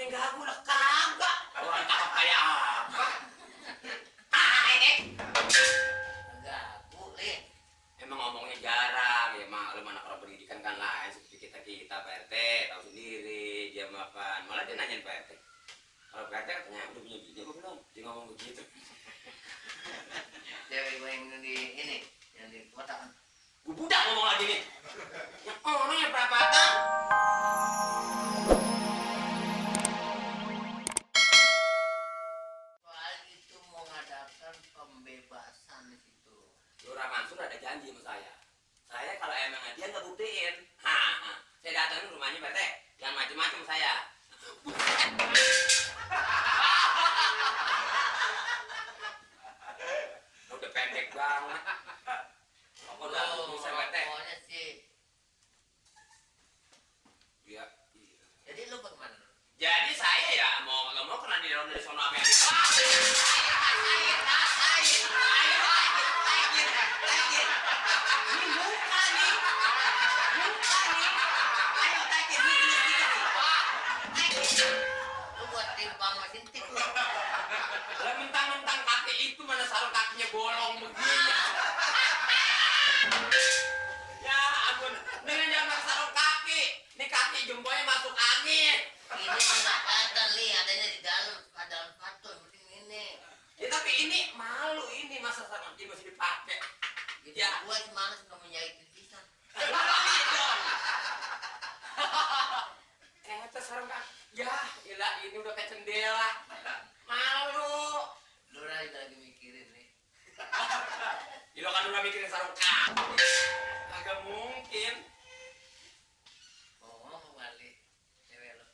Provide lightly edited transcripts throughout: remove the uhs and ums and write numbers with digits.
yang ganggu lah kagak. Orang cakep kayak apa? Ganggu, Lin. Emang ngomongnya jarang ya, maklum anak orang pendidikan kan lain seperti kita Pak RT, tahu sendiri dia makan. Malah dia nanyain Pak RT. Kalau Pak RT katanya udah punya bini apa belum? Dia ngomong begitu. Cewek gue yang di ini, yang di kota kan. Gue budak ngomong lagi nih. Yang orangnya perapatan. Soal itu mau ngadakan pembebasan di situ. Lurah Mansur ada janji sama saya. Saya kalau emang dia nggak buktiin, saya datangin rumahnya Pak RT. Jangan macem-macem saya. Udah pendek banget. Udah bisa Pak RT. Pokoknya sih. Iya. Jadi lu bagaimana? Jadi saya ya mau nggak mau kena didorong dari sono apa yang Lu buat timpang mesin tip. lah mentang-mentang kaki itu mana sarung kakinya bolong begini. Ya ampun, dengan jangan sarung kaki, nih kaki jempolnya masuk angin. Ini enggak kata li, adanya di dalam sepatu yang penting ini. Ya tapi ini malu ini masa sarung kaki masih dipakai. Jadi Ya. gua gimana sih nggak menjahit pisan. Itu sarung kaki. Ya, gila ini udah kayak jendela. Malu. Lu lagi mikirin nih. Lo kan udah mikirin sarung kaki. Agak mungkin. Ngomong kembali cewek lo.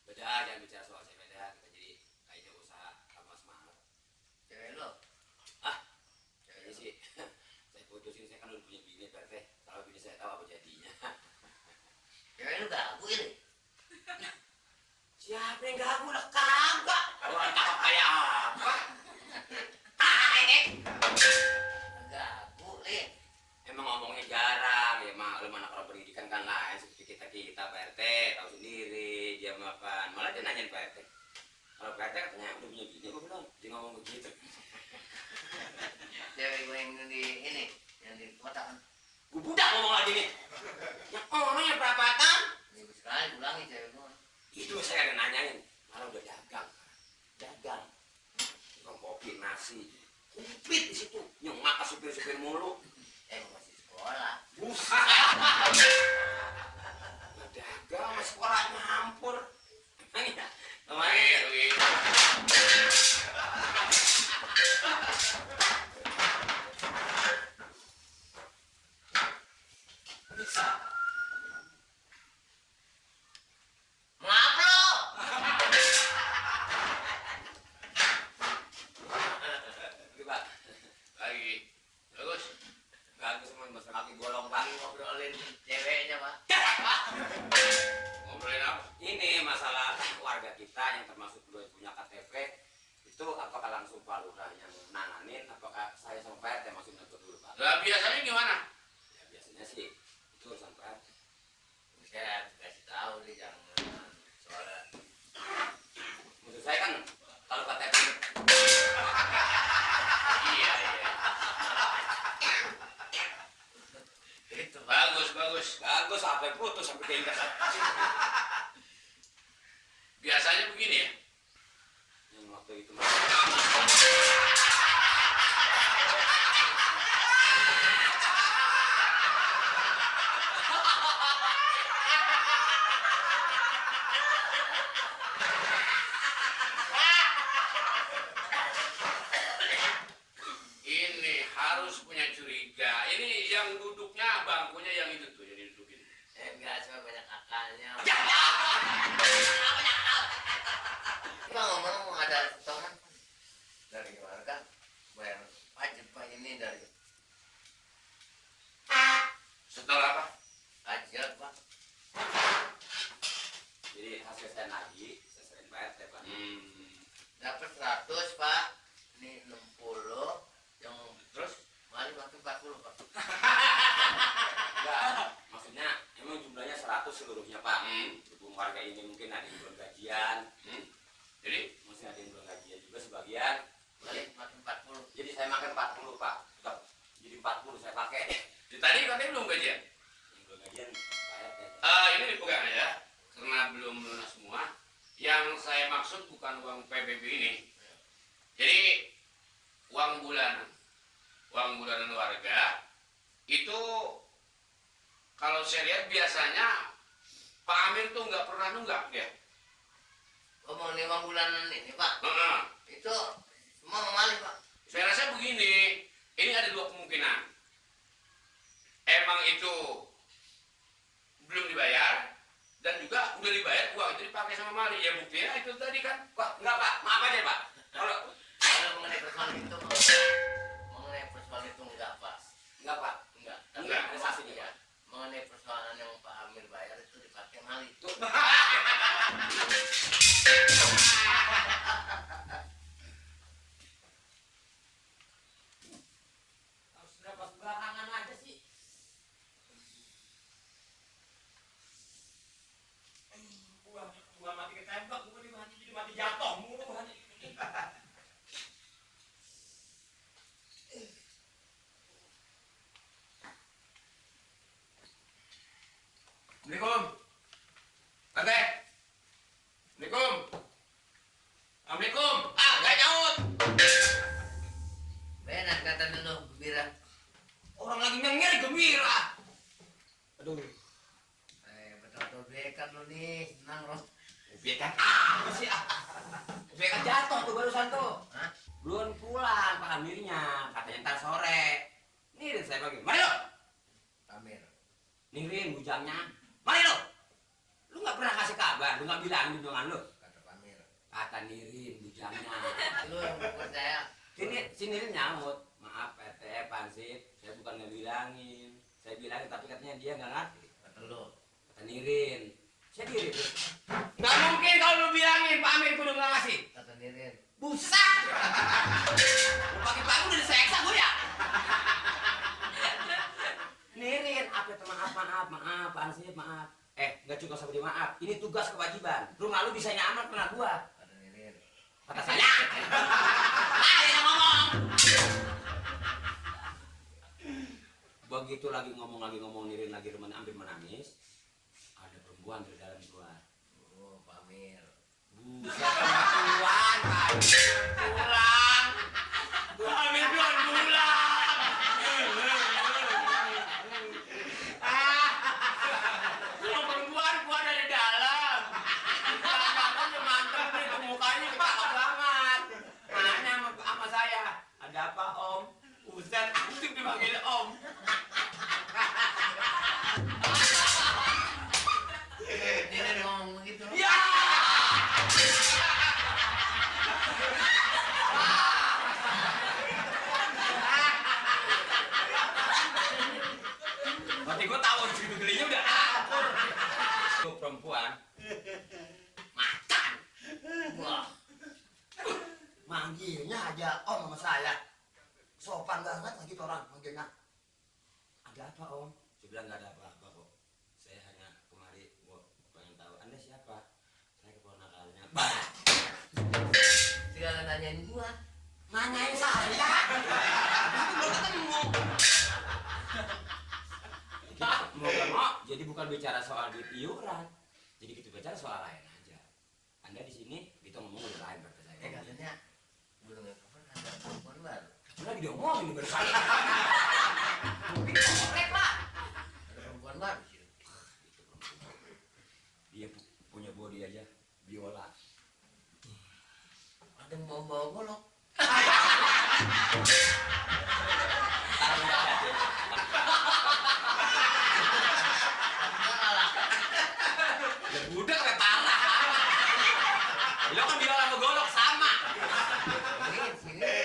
Beda, jangan bicara soal saya beda. Kita jadi kayaknya usaha sama semangat. Cewek lo. Kayaknya sih, saya putusin saya kan udah punya bini Pak RT. Kalau bini saya tahu apa jadinya. Cewek lu ganggu ini. Siapa yang ganggu lah kagak? Orang cakep kayak apa? Ganggu, Lin. Emang ngomongnya jarang ya, maklum anak orang pendidikan kan lain seperti kita Pak RT, tahu sendiri dia makan. Malah dia nanyain Pak RT. Kalau Pak RT katanya udah punya bini apa belum? Dia ngomong begitu. Cewek gue yang di ini, yang di kota kan. Gue budak ngomong lagi nih. Yang orangnya perapatan. Minggu sekali pulangin cewek gue. Itu saya ada nanyain. Malah udah dagang. Dagang. Tukang kopi, nasi. Kupit di situ. Nyemak ke supir-supir mulu. Masih sekolah. Buset. Nggak dagang sama sekolahnya hampur. Kemarin bisa. Maaf lo. Pak. Lagi bagus. Bagus semua mas kaki golong Pak. Ngobrolin ceweknya, Pak. Ngobrolin apa? Ini masalah warga kita yang termasuk belum punya KTP itu apakah langsung Pak Lurah yang nanganin, apakah saya sama Pak RT masuk ngatur dulu Pak? Lah biasanya gimana? Ya biasanya sih itu urusan Pak RT. Saya kasih tahu dia jangan soalnya. Maksud saya kan kalau KTP Iya. Itu, Pak. Bagus. bagus sampai putus sampai keingat. Biasanya begini ya. Yang waktu itu Ini harus punya curiga. Ini yang duduknya bangkunya yang itu tuh yang didudukin. Enggak, cuma banyak akalnya. Kita ngomong mau ada setoran dari warga bayar pajak Pak ini dari Setelah apa? pajak Pak. jadi hasil saya nagih, saya sering Pak RT Pak. Dapat 100 Pak. Ini 60 yang terus malah makin 40 Pak. Enggak, maksudnya emang jumlahnya 100 seluruhnya Pak. 1.400 warga ini mungkin ada yang belum gajian. Jadi Mesti ada yang belum gajian juga sebagian. Balik makin 40. Jadi saya makan 40 Pak. Tetap jadi 40 saya pakai. tadi katanya belum gajian. Yang belum gajian Pak RT. Ini dipegang aja karena belum lunas semua. Yang saya maksud bukan uang PBB ini. Jadi uang bulanan warga itu kalau saya lihat biasanya Pak Amir tuh nggak pernah nunggak ya. Ngomong 5 bulanan ini Pak, Heeh. itu semua memalih Pak. Saya rasa begini, ini ada dua kemungkinan. Emang itu belum dibayar dan juga udah dibayar uang itu dipakai sama Mali. Ya buktinya itu tadi kan. Pak, enggak Pak, maaf aja Pak. Kalau Kalau mengenai persoalan itu, mengenai persoalan itu enggak Pak. enggak Pak, Enggak. Enggak. ada saksi nih Pak. Mengenai persoalan yang Pak Amir bayar itu dipakai Mali. Tuh. Harus berapa sembarangan aja sih. Gua mati ketembak, gua mati jadi mati jatuh mulu bahannya. Assalamualaikum. Kakek. Assalamualaikum. Assalamualaikum. Ah, gak nyaut. Benar kata dulu gembira. Orang lagi nyengir gembira. Aduh. Betul-betul bekan lu nih, senang loh. Bekan apa sih? Bekan jatuh tuh barusan tuh. Hah? Belum pulang Pak Amirnya. Katanya ntar sore. Nih saya panggil. Mari lo. Amir. Nirin bujangnya. Mari lo. Lu nggak pernah kasih kabar. Lu nggak bilang dengan lu. Kata Pak Amir. Kata Nirin bujangnya. Lu yang percaya. Si Nirin nyamut. Maaf PT Pansip. Saya bukan ngebilangin. Saya bilangin tapi katanya dia nggak ngerti. Kata lu. Kata Nirin. Saya diri tuh. Nggak mungkin kalau lu bilangin Pak Amir kudu nggak ngasih. Kata Nirin. Buset! Pagi-pagi udah diseksa gue ya? Nirin, apa itu maaf, Ansip, maaf. Nggak cukup sama dia maaf. Ini tugas kewajiban. Rumah lu bisa nyaman kena gua. Kata Nirin. Kata saya. Yang ngomong. Begitu lagi ngomong Nirin lagi rumah hampir menangis. Ada perempuan dari dalam keluar. Oh, Pak Amir. Buset, perempuan, Pak. Pulang. Amir belum pulang. Yang perempuan keluar dari dalam. Tangannya mantap nih, ke mukanya Pak, banget. Nanya sama saya, ada apa Om? Buset, asik dipanggil Om. Nirin ngomong begitu. Ya! Berarti gue tahu segitu gelinya udah akur. Tuh perempuan macan. Wah. Manggilnya aja Om sama saya. Sopan banget lagi tuh orang manggilnya. Ada apa Om? Saya bilang nggak ada apa-apa kok. Saya hanya kemari pengen tahu Anda siapa. Saya keponakannya. Bah, Tinggal nanyain gua. nanyain saya. Itu belum ketemu. Jadi bukan bicara soal duit iuran. Jadi kita bicara soal lain aja. Anda di sini kita ngomong udah lain berarti saya. Katanya belum kapan ada perempuan baru. Lagi diomongin baru saya. Mungkin korek lah. Ada perempuan baru sih. Dia punya body aja biola. Ada yang bawa golok. Ya budak kayak parah. Lo kan biola sama golok sama. Sini.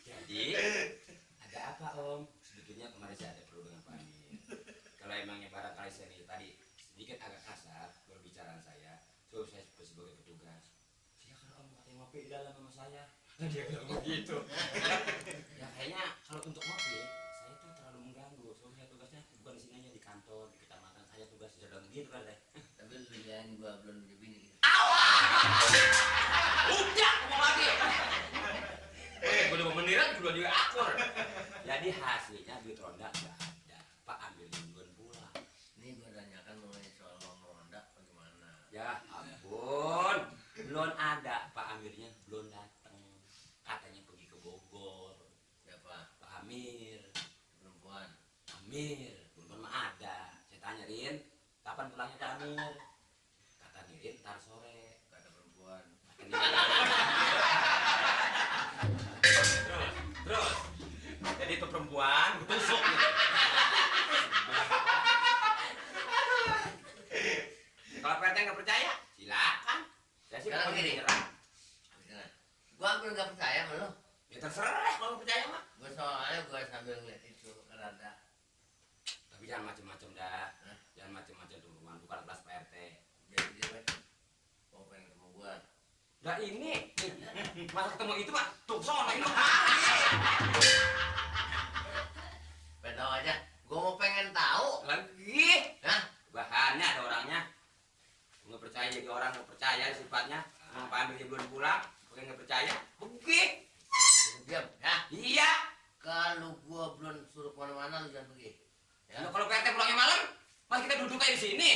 Jadi ada apa Om? Sebetulnya kemarin saya ada perlu dengan Pak Amir. Kalau emangnya barangkali saya ini tadi sedikit agak kasar berbicaraan saya, so saya sebagai petugas. Silakan Om, ada yang ngopi di dalam sama saya. Dia bilang begitu. Ya kayaknya kalau untuk ngopi, saya tuh terlalu mengganggu. Oh ya tugasnya bukan di sini aja, di kantor, di kecamatan. Saya tugas sedang gitu kan deh. Tapi lu jangan gua belum punya bini gitu. Udah ngomong lagi. Gue udah meniran juga dia akur. Jadi hasilnya duit ronda nggak ada. Pak ambil duluan pulang. Ini gua tanyakan mengenai soal uang ronda bagaimana. Ya ampun, belum ada Pak Amirnya, belum datang. Katanya pergi ke Bogor. Siapa? Pak Amir, Perempuan. Amir, belum mah ada. Saya tanya Rin, kapan pulangnya Pak Amir? Kata Rin, ntar sore. Kata perempuan. Terus, jadi itu perempuan, gue tusuk gitu. Kalau Pak RT nggak percaya, silakan. Saya sih Sekarang pokoknya gini. nyerah. Nah, gua hampir nggak percaya sama lu. Ya terserah kalau nggak percaya mah. Gua soalnya gua sambil ngeliat itu keranda. Tapi jangan macem-macem dah. Hah? Jangan macem-macem dulu, bukan kelas Pak RT. Jadi dia mau pengen ketemu gua. Nah ini, masa ketemu itu mah, tuh sono ini. Pengen tahu aja. Gua mau pengen tahu. Lagi, Hah? bahannya ada orangnya. Nggak percaya jadi orang, nggak percaya sifatnya. Mau Pak Amir belum pulang, bukan nggak percaya. Pergi. Diam, ya. Iya. Kalau gua belum suruh kemana-mana, lu jangan pergi. Ya. Nah, kalau Pak RT pulangnya malam, pas kita duduk kayak di sini.